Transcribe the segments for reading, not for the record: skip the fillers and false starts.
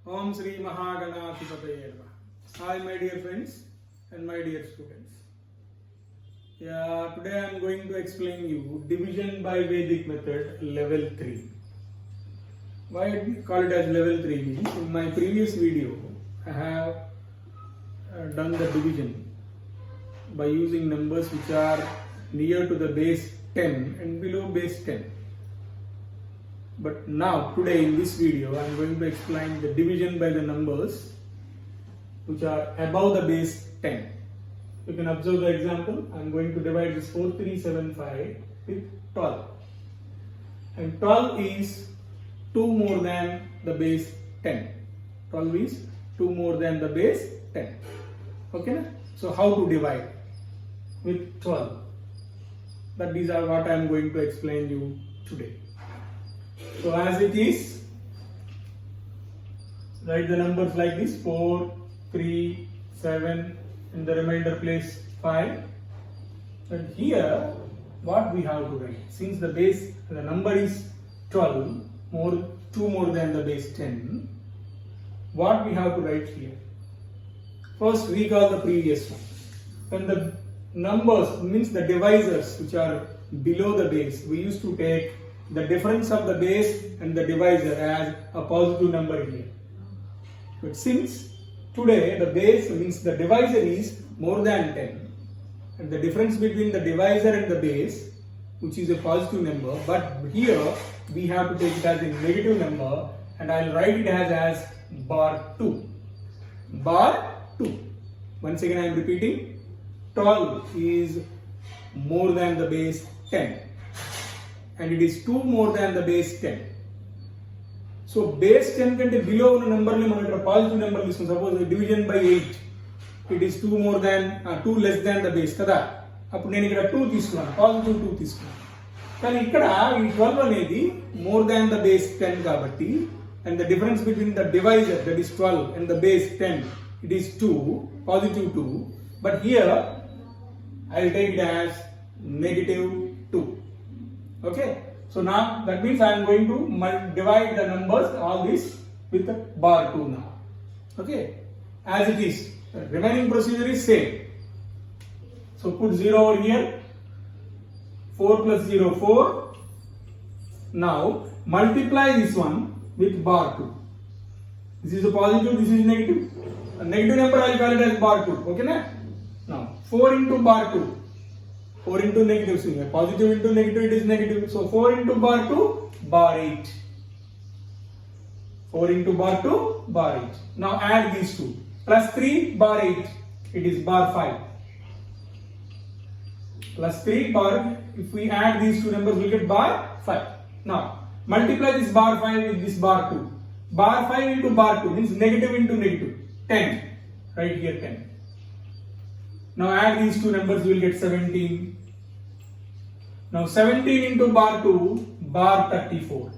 Om Sri Mahaganathipataye Namaha. Hi my dear friends and my dear students. Today I am going to explain you division by Vedic method level 3. Why I call it as level 3 means in my previous video I have done the division by using numbers which are near to the base 10 and below base 10. But now today in this video I am going to explain the division by the numbers which are above the base 10. You can observe the example. I am going to divide this 4375 with 12. And 12 is 2 more than the base 10. 12 is 2 more than the base 10. Okay? So how to divide with 12? That these are what I am going to explain you today. So as it is, write the numbers like this: 4, 3, 7, and the remainder place 5. And here, what we have to write? Since the number is 12, 2 more than the base 10, what we have to write here? First, recall the previous one. When the numbers means the divisors which are below the base, we used to take the difference of the base and the divisor as a positive number here. But since today the base means the divisor is more than 10 and the difference between the divisor and the base, which is a positive number, but here we have to take it as a negative number, and I will write it as bar 2. Bar 2. Once again I am repeating, 12 is more than the base 10. And it is 2 more than the base 10. So base 10 కంటే below ఉన్న number ని మనం ఇక్కడ positive number తీసుకుంటాం. Suppose division by 8, it is 2 less than the base కదా. అప్పుడు నేను ఇక్కడ 2 తీసుకున్నాను, పాజిటివ్ 2 తీసుకున్నాను. కానీ ఇక్కడ ఈ 12 అనేది మోర్ దాన్ ద బేస్ 10 కాబట్టి, and the difference between the divisor that is 12 and the base 10, it is 2, positive 2. But here I will take it as negative 2. Okay, so now that means I am going to divide the numbers all this with the bar 2 now. Okay, as it is, the remaining procedure is same. So put 0 over here, 4 plus 0 4. Now multiply this one with bar 2. This is a positive, this is negative. A negative number I will call it as bar 2. Okay na? Now 4 into bar 2. 4 into negative, so positive into negative, it is negative. So 4 into bar 2, bar 8. 4 into bar 2, bar 8. Now add these two. Plus 3, bar 8. It is bar 5. Plus 3, bar, if we add these two numbers, we get bar 5. Now multiply this bar 5 with this bar 2. Bar 5 into bar 2 means negative into negative. 10. Right here 10. Now add these two numbers, you will get 17. Now 17 into bar 2, bar 34.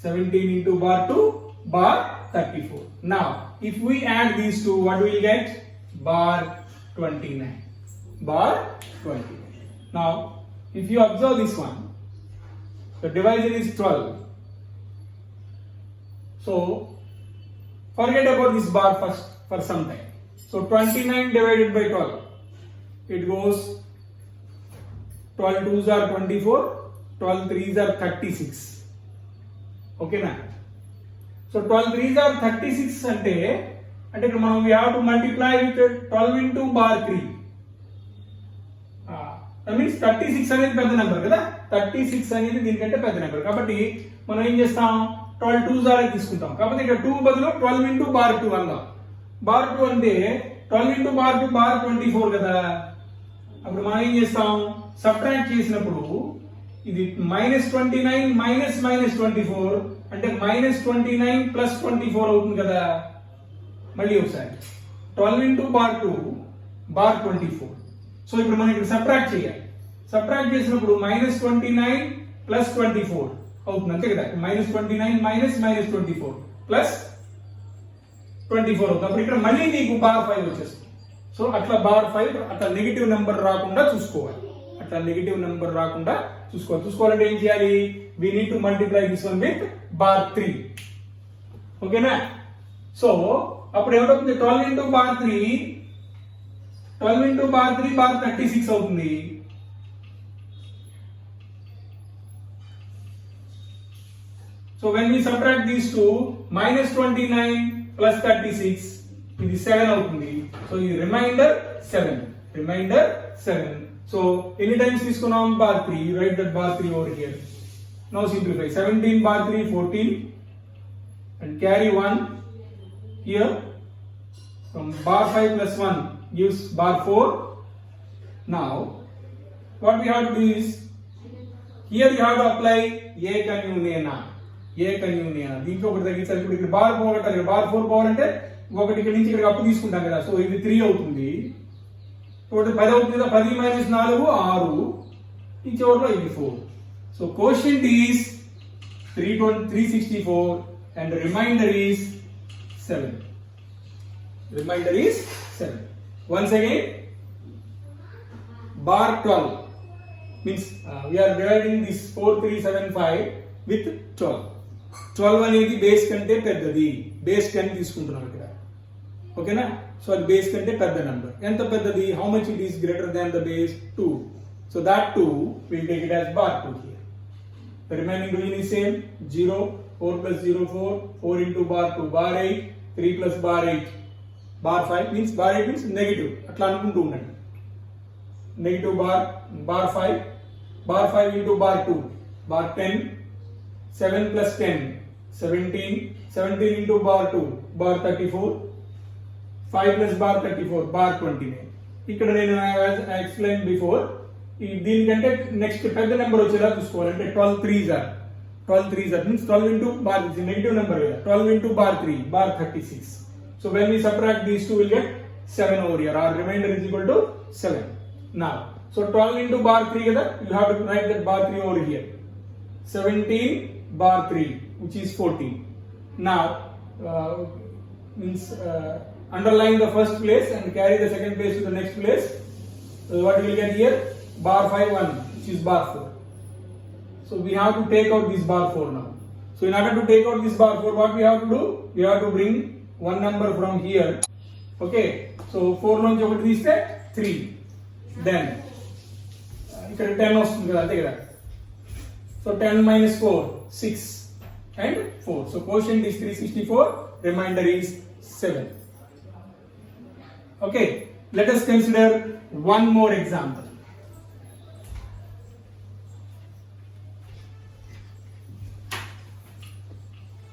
17 into bar 2, bar 34. Now if we add these two, what do we get? Bar 29. Bar 29. Now if you observe this one, the divisor is 12. So forget about this bar first for some time. So 29 divided by 12, it goes 12 2s are 24, 12 3s are 36. Okay na? So 12 3s are 36 అంటే ఇక్కడ మనం we have to multiply with 12 into bar 3. That means 36 అనేది పెద్ద number కదా. 36 అనేది దీనికంటే పెద్ద number కాబట్టి మనం ఏం చేస్తాం, 12 2s are తీసుకుంటాం. కాబట్టి ఇక్కడ 2 బదులు 12 into bar 2 అందాం. బార్ 2 అంటే 12 into బార్ 2 బార్ 24 కదా. అప్పుడు మనం ఏం చేస్తాం, సబ్ట్రాక్ట్ చేసినప్పుడు ఇది -29 మైనస్ -24 అంటే -29 ప్లస్ 24 అవుతుంది కదా. మళ్ళీ ఒకసారి 12 into బార్ 2 బార్ 24. సో ఇప్పుడు మనం ఇక్కడ సబ్ట్రాక్ట్ చేయాలి. సబ్ట్రాక్ట్ చేసినప్పుడు -29 ప్లస్ 24 అవుతుంది అంతే కదా. -29 మైనస్ -24 ప్లస్ 24 అవుతుంది. అప్పుడు ఇక్కడ మళ్ళీ నీకు బార్ 5 వచ్చేస్తుంది. సో అట్లా బార్ 5 అట్లా నెగిటివ్ నెంబర్ రాకుండా చూసుకోవాలి. చూసుకోవాలంటే ఏం చేయాలి, we need to multiply this one with bar 3. ఓకేనా? సో అప్పుడు ఏమవుతుంది, 12 into bar 3 bar 36 అవుతుంది. So when we subtract these two, minus 29 plus 36, ఇది 7 అవుతుంది. సో ఈ రిమైండర్ 7. So any times తీసుకున్నాం bar 3, you write that bar 3 over here. Now simplify. 17 bar 3 14 and carry 1 here. From bar 5 plus 1 gives bar 4. Now what we have to do is, here you have to apply ఏకన్యూనేనా. దీంట్లో ఒకటి తగ్గించాలి. ఇప్పుడు ఇక్కడ bar 4 అంటారు, bar 4 power అంటే ఒకటి ఇక్కడ నుంచి ఇక్కడ అప్పు తీసుకుంటాం కదా. సో ఇది 3 అవుతుంది, ఒకటి 10 అవుతుంది కదా. 10 minus 4 6, ఈ చివరిలో ఇది 4. So quotient is 364 and the remainder is 7. Once again, bar 12 means we are dividing this 4375 with 12. 12 అనేది బేస్ కంటే పెద్దది, బేస్ 10 తీసుకుంటున్నాం ఇక్కడ. ఓకేనా? సో అది బేస్ కంటే పెద్ద నెంబర్. ఎంత పెద్దది? How much it is greater than the base? 2. So that 2 we'll take it as bar 2 here. The remaining division is same. 0, 4 plus 0 4, 4 into bar 2 bar 8, 3 plus bar 8 bar 5 means bar 8 means negative. అట్లా అనుకుంటూ ఉండండి. Negative bar 5 into bar 2 bar 10, 7 plus 10 17 into bar 2 bar 34, 5 plus bar 34 bar 29. ఇక్కడ నేను I explained before, దీనికంటే next పెద్ద number వచ్చేలా చూసుకోవాలంటే 12 3s are means 12 into bar is negative number కదా. 12 into bar 3 bar 36. So when we subtract these two, we'll get 7 over here. Our remainder is equal to 7. Now so 12 into bar 3 kada, you have to write that bar 3 over here. 17 bar 3 which is 14. Now means underline the first place and carry the second place to the next place. So what we will get here? Bar 5 1 which is bar 4. So we have to take out this bar 4 now. So in order to take out this bar 4, what we have to do? We have to bring one number from here. Okay, so 4 నుంచి ఒకటి తీస్తే 3. Then ఇక్కడ 10 వస్తుంది కదా, అంతే కదా. So 10 minus 4 6 and 4. So quotient is 364, remainder is 7. Okay, let us consider one more example.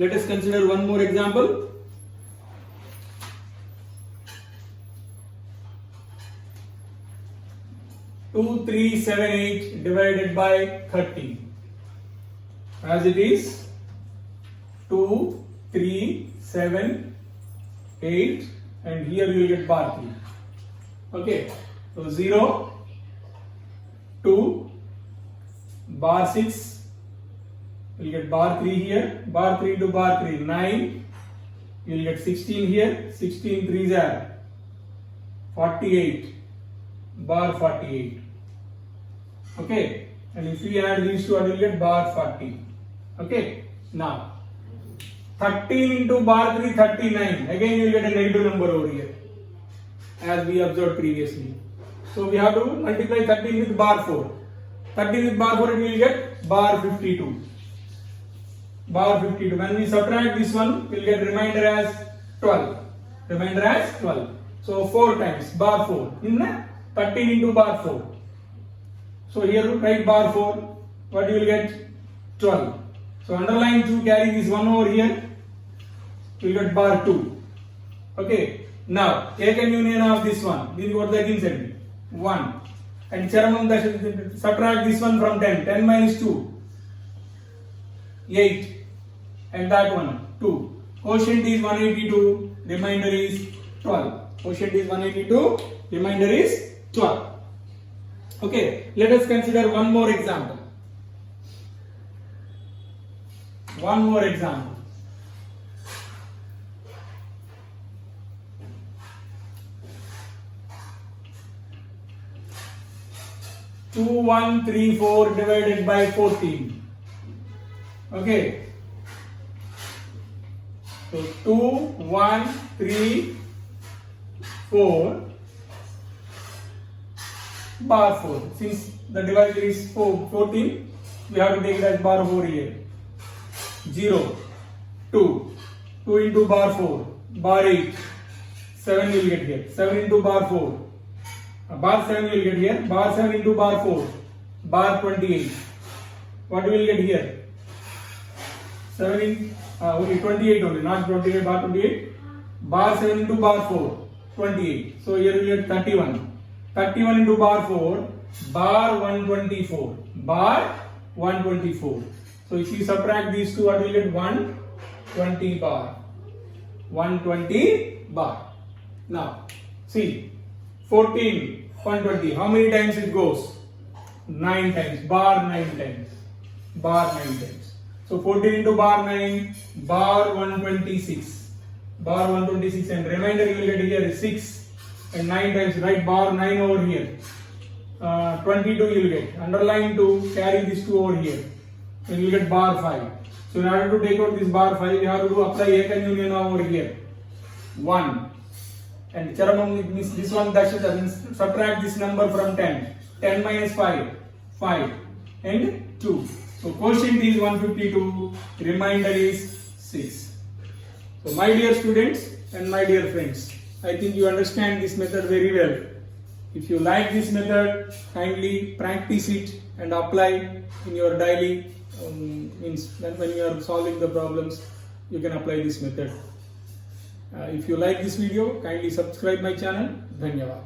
Let us consider one more example. 2378 divided by 30. As it is 2378 and here you will get bar 3. Okay, so 0 2 bar 6, you will get bar 3 here, bar 3 to bar 3 9, you will get 16 here, 16 3s are 48, bar 48. Okay, and if we add these two, I will get bar 40. Okay, now 13 into bar 3 39, again you will get a negative number over here as we observed previously. So we have to multiply 13 with bar 4. 13 with bar 4, we will get bar 52. Bar 52. When we subtract this one, we will get remainder as 12. So 4 times bar 4 in 13 into bar 4. So here we write bar 4. What you will get? 12. So underline 2, carry this 1 over here. You will get bar 2. Okay. Now take a union of this one. This is what the inside 1. And Charamam subtract this one from 10. 10 minus 2 8. And that one 2. Quotient is 182. Remainder is 12. Quotient is 182. Remainder is 12. Okay, let us consider one more example. 2134 divided by 14. Okay. So 2, 1, 3, 4, bar 4. Since the divisor is 14, we have to take it as bar 4 here. 0, 2, 2 into bar 4, bar 8, 7 will get here. 7 into bar 4, bar 7 will get here. Bar 7 into bar 4, bar 28. What will get here? 7 in only 28 only, not 28, bar 28. Bar 7 into bar 4, 28. So here we get 31. 31 into bar 4, bar 124. Bar 124. So if you subtract these two, what will get? 120 bar. 120 bar. Now, see, 14, 120. How many times it goes? 9 times. Bar 9 times. Bar 9 times. So 14 into bar 9, bar 126. Bar 126 and remainder you will get here is 6 and 9 times, write bar 9 over here. 22 you will get. Underline 2, carry this 2 over here. And you will get bar 5. So in order to take out this bar 5, you have to do apply Eka union over here. 1. And Charamam means this one, that means subtract this number from 10. 10 minus 5, 5 and 2. So quotient is 152, remainder is 6. So my dear students and my dear friends, I think you understand this method very well. If you like this method, kindly practice it and apply in your daily, means when you are solving the problems, you can apply this method. If you like this video, kindly subscribe my channel. Dhanyavad.